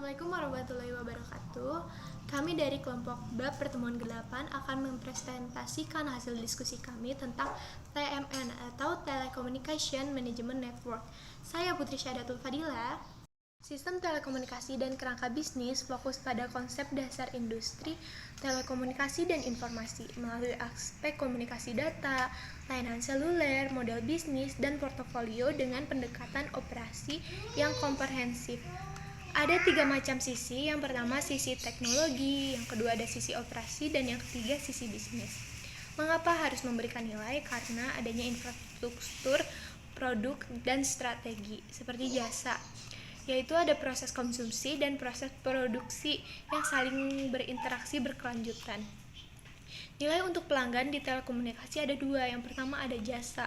Assalamualaikum warahmatullahi wabarakatuh. Kami dari kelompok BAB Pertemuan 8 akan mempresentasikan hasil diskusi kami tentang TMN atau Telecommunication Management Network. Saya Putri Syahdatul Fadila. Sistem telekomunikasi dan kerangka bisnis fokus pada konsep dasar industri telekomunikasi dan informasi melalui aspek komunikasi data, layanan seluler, model bisnis, dan portofolio dengan pendekatan operasi yang komprehensif. Ada 3 macam sisi. Yang pertama sisi teknologi, yang kedua ada sisi operasi, dan yang ketiga sisi bisnis. Mengapa harus memberikan nilai? Karena adanya infrastruktur, produk, dan strategi seperti jasa, yaitu ada proses konsumsi dan proses produksi yang saling berinteraksi berkelanjutan. Nilai untuk pelanggan di telekomunikasi ada 2. Yang pertama ada jasa.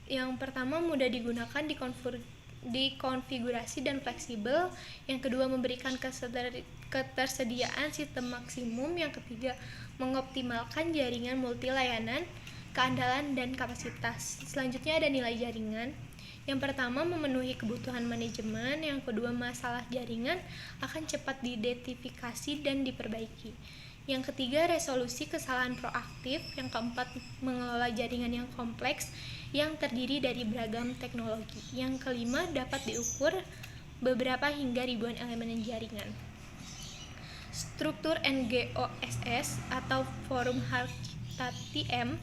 Yang pertama mudah digunakan, dikonfigurasi dan fleksibel. Yang kedua memberikan ketersediaan sistem maksimum. Yang ketiga mengoptimalkan jaringan multi layanan, keandalan dan kapasitas. Selanjutnya ada nilai jaringan. Yang pertama memenuhi kebutuhan manajemen, yang kedua masalah jaringan akan cepat diidentifikasi dan diperbaiki. Yang ketiga resolusi kesalahan proaktif, yang keempat mengelola jaringan yang kompleks yang terdiri dari beragam teknologi. Yang kelima dapat diukur beberapa hingga ribuan elemen jaringan. Struktur NGOSS atau Forum Harkita TM.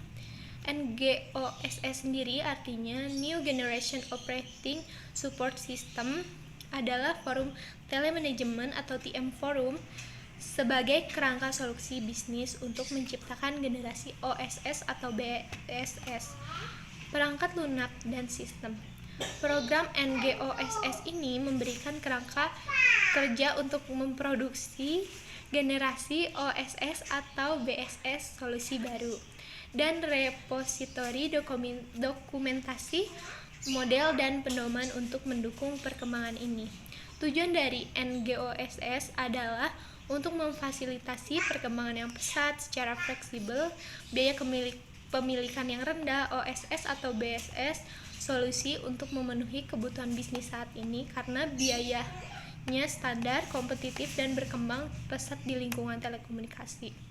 NGOSS sendiri artinya New Generation Operating Support System, adalah forum telemanajemen atau TM Forum sebagai kerangka solusi bisnis untuk menciptakan generasi OSS atau BSS, perangkat lunak dan sistem. Program NGOSS ini memberikan kerangka kerja untuk memproduksi generasi OSS atau BSS solusi baru dan repositori dokumentasi, model, dan pedoman untuk mendukung perkembangan ini. Tujuan dari NGOSS adalah untuk memfasilitasi perkembangan yang pesat secara fleksibel, biaya pemilikan yang rendah, OSS atau BSS solusi untuk memenuhi kebutuhan bisnis saat ini karena biayanya standar, kompetitif, dan berkembang pesat di lingkungan telekomunikasi.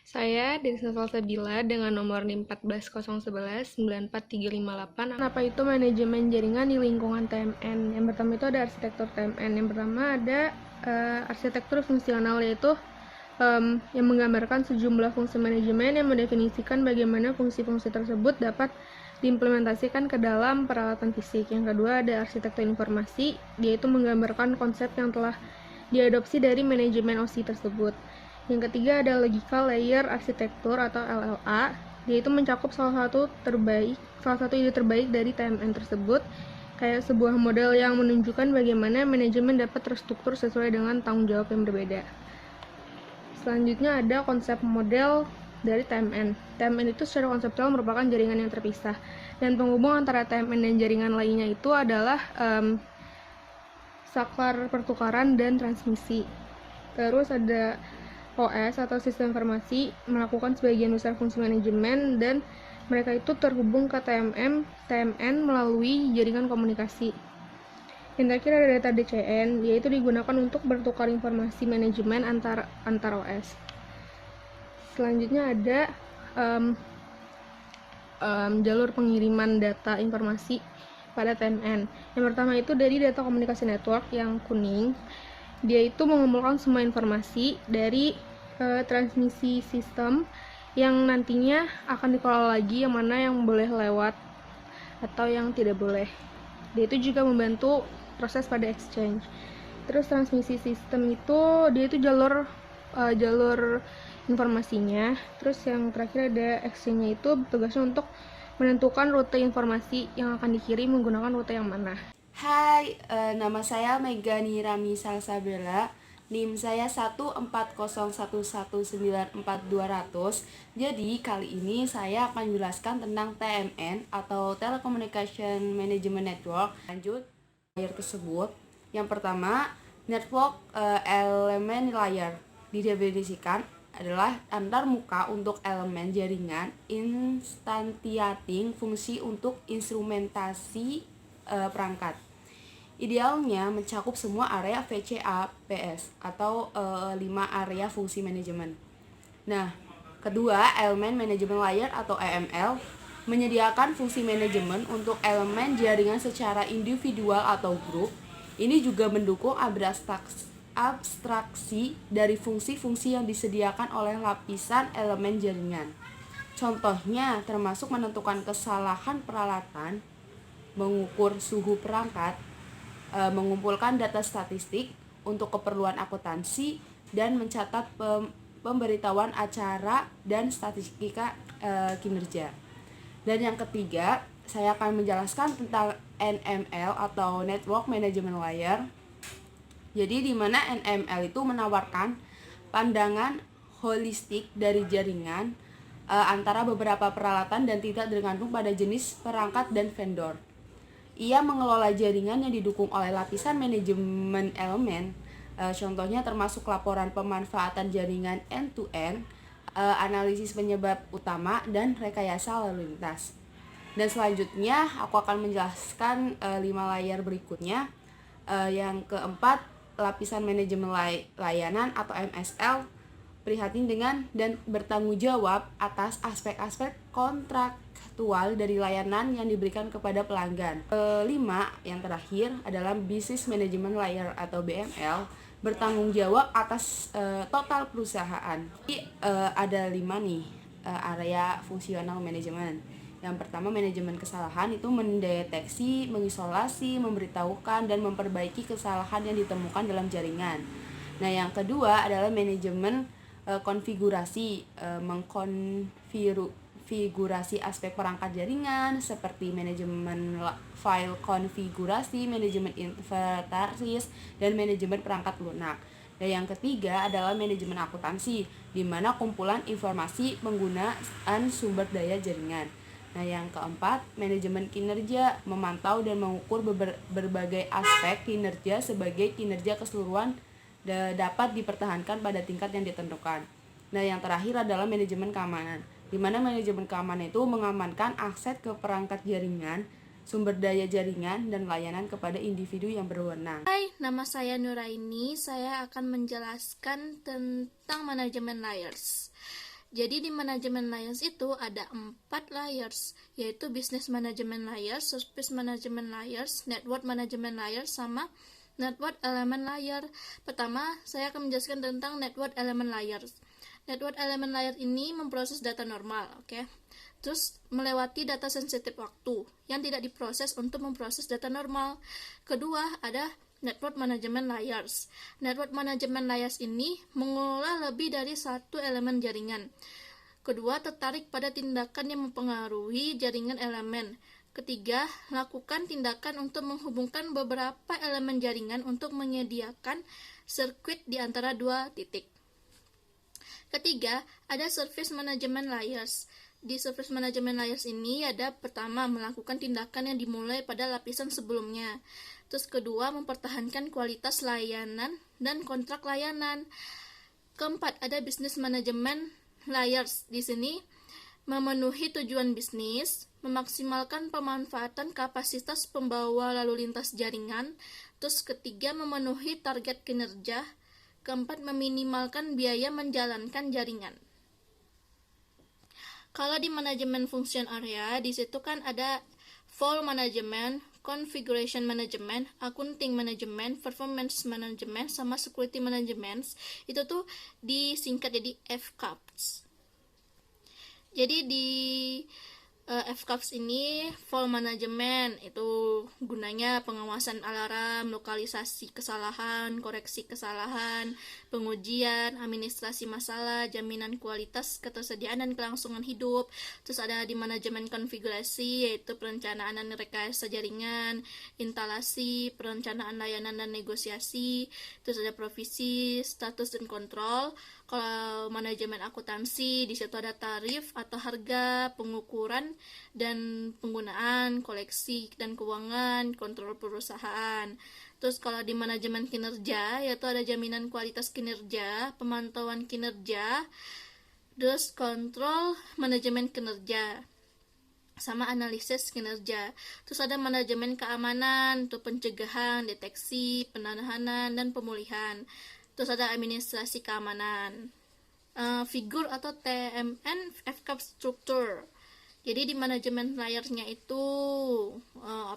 Saya Desi Salsabila dengan nomor NIM 14011-94358. Apa itu manajemen jaringan di lingkungan TMN? Yang pertama itu ada arsitektur TMN. Yang pertama ada arsitektur fungsional, yaitu yang menggambarkan sejumlah fungsi manajemen yang mendefinisikan bagaimana fungsi-fungsi tersebut dapat diimplementasikan ke dalam peralatan fisik. Yang kedua ada arsitektur informasi, yaitu menggambarkan konsep yang telah diadopsi dari manajemen OSI tersebut. Yang ketiga ada logical layer arsitektur atau LLA, yaitu mencakup salah satu ide terbaik dari TMN tersebut, kayak sebuah model yang menunjukkan bagaimana manajemen dapat terstruktur sesuai dengan tanggung jawab yang berbeda. Selanjutnya ada konsep model dari TMN. TMN itu secara konseptual merupakan jaringan yang terpisah, dan penghubung antara TMN dan jaringan lainnya itu adalah saklar pertukaran dan transmisi. Terus ada OS atau sistem informasi melakukan sebagian besar fungsi manajemen, dan mereka itu terhubung ke TMN melalui jaringan komunikasi. Yang terakhir ada data DCN, yaitu digunakan untuk bertukar informasi manajemen antar OS. Selanjutnya ada jalur pengiriman data informasi pada TMN. Yang pertama itu dari data komunikasi network yang kuning. Dia itu mengumpulkan semua informasi dari transmisi sistem yang nantinya akan dikelola lagi yang mana yang boleh lewat atau yang tidak boleh. Dia itu juga membantu proses pada exchange. Terus transmisi sistem itu dia itu jalur informasinya. Terus yang terakhir ada exchange-nya, itu tugasnya untuk menentukan rute informasi yang akan dikirim menggunakan rute yang mana. Hai, nama saya Megani Rami Salsabila. NIM saya 14011942400. Jadi kali ini saya akan menjelaskan tentang TMN atau Telecommunication Management Network. Lanjut layer tersebut. Yang pertama, network elemen layer didefinisikan adalah antar muka untuk elemen jaringan instantiating fungsi untuk instrumentasi perangkat. Idealnya mencakup semua area VCAPS atau 5 area fungsi manajemen. Nah, kedua, elemen manajemen layer atau EML menyediakan fungsi manajemen untuk elemen jaringan secara individual atau grup. Ini juga mendukung abstraksi dari fungsi-fungsi yang disediakan oleh lapisan elemen jaringan. Contohnya termasuk menentukan kesalahan peralatan, mengukur suhu perangkat, mengumpulkan data statistik untuk keperluan akuntansi, dan mencatat pemberitahuan acara dan statistika kinerja. Dan yang ketiga, saya akan menjelaskan tentang NML atau Network Management Layer. Jadi di mana NML itu menawarkan pandangan holistik dari jaringan antara beberapa peralatan dan tidak tergantung pada jenis perangkat dan vendor. Ia mengelola jaringan yang didukung oleh lapisan manajemen elemen, contohnya termasuk laporan pemanfaatan jaringan end-to-end, analisis penyebab utama, dan rekayasa lalu lintas. Dan selanjutnya aku akan menjelaskan 5 layar berikutnya. Yang keempat, lapisan manajemen layanan atau MSL, prihatin dengan dan bertanggung jawab atas aspek-aspek kontraktual dari layanan yang diberikan kepada pelanggan. Kelima, yang terakhir adalah Business Management Layer atau BML, bertanggung jawab atas total perusahaan. Jadi ada 5 nih area fungsional manajemen. Yang pertama, manajemen kesalahan itu mendeteksi, mengisolasi, memberitahukan, dan memperbaiki kesalahan yang ditemukan dalam jaringan. Nah, yang kedua adalah manajemen konfigurasi, mengkonfigurasi aspek perangkat jaringan seperti manajemen file konfigurasi, manajemen inventaris, dan manajemen perangkat lunak. Dan yang ketiga adalah manajemen akuntansi, di mana kumpulan informasi penggunaan sumber daya jaringan. Nah, yang keempat, manajemen kinerja, memantau dan mengukur berbagai aspek kinerja sebagai kinerja keseluruhan dapat dipertahankan pada tingkat yang ditentukan. Nah, yang terakhir adalah manajemen keamanan, di mana manajemen keamanan itu mengamankan akses ke perangkat jaringan, sumber daya jaringan, dan layanan kepada individu yang berwenang. Hai, nama saya Nuraini. Saya akan menjelaskan tentang manajemen layers. Jadi di manajemen layers itu ada 4 layers, yaitu business management layers, service management layers, network management layers, sama network element layer. Pertama, saya akan menjelaskan tentang network element layers. Network element layer ini memproses data normal, oke? Terus melewati data sensitif waktu yang tidak diproses untuk memproses data normal. Kedua, ada network management layers. Network management layers ini mengelola lebih dari satu elemen jaringan. Kedua, tertarik pada tindakan yang mempengaruhi jaringan elemen. Ketiga, lakukan tindakan untuk menghubungkan beberapa elemen jaringan untuk menyediakan sirkuit di antara 2 titik. Ketiga, ada service management layers. Di service management layers ini ada pertama, melakukan tindakan yang dimulai pada lapisan sebelumnya. Terus kedua, mempertahankan kualitas layanan dan kontrak layanan. Keempat, ada business management layers. Di sini memenuhi tujuan bisnis, memaksimalkan pemanfaatan kapasitas pembawa lalu lintas jaringan. Terus ketiga, memenuhi target kinerja. Keempat, meminimalkan biaya menjalankan jaringan. Kalau di manajemen function area, di situ kan ada file management, configuration management, accounting management, performance management, sama security management. Itu tuh disingkat jadi FCAPS. Jadi di FCAPS ini file management itu gunanya pengawasan alarm, lokalisasi kesalahan, koreksi kesalahan, pengujian, administrasi masalah, jaminan kualitas, ketersediaan dan kelangsungan hidup. Terus ada di manajemen konfigurasi yaitu perencanaan dan rekayasa jaringan, instalasi, perencanaan layanan dan negosiasi. Terus ada provisi, status dan kontrol. Kalau manajemen akuntansi, di situ ada tarif atau harga, pengukuran dan penggunaan, koleksi dan keuangan, kontrol perusahaan. Terus kalau di manajemen kinerja, yaitu ada jaminan kualitas kinerja, pemantauan kinerja, terus kontrol manajemen kinerja. sama analisis kinerja. Terus ada manajemen keamanan, tuh pencegahan, deteksi, penahanan, dan pemulihan. Terus ada administrasi keamanan. Figur atau TMN FCAP struktur. Jadi di manajemen layersnya itu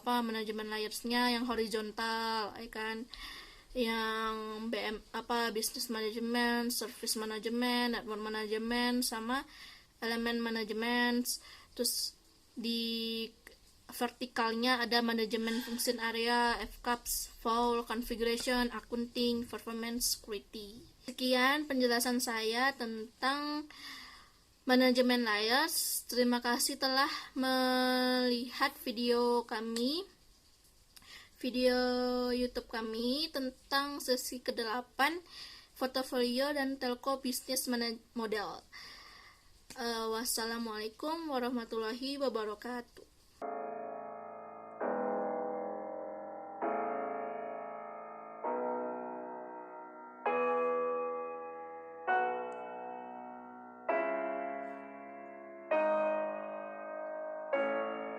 manajemen layersnya yang horizontal, ya kan? Yang business management, service management, network management, sama elemen management. Terus di vertikalnya ada manajemen function area, FCAPS, Foul, configuration, accounting, performance, security. Sekian penjelasan saya tentang manajemen layers. Terima kasih telah melihat video YouTube kami tentang sesi ke-8 portofolio dan telco business model. Wassalamualaikum warahmatullahi wabarakatuh.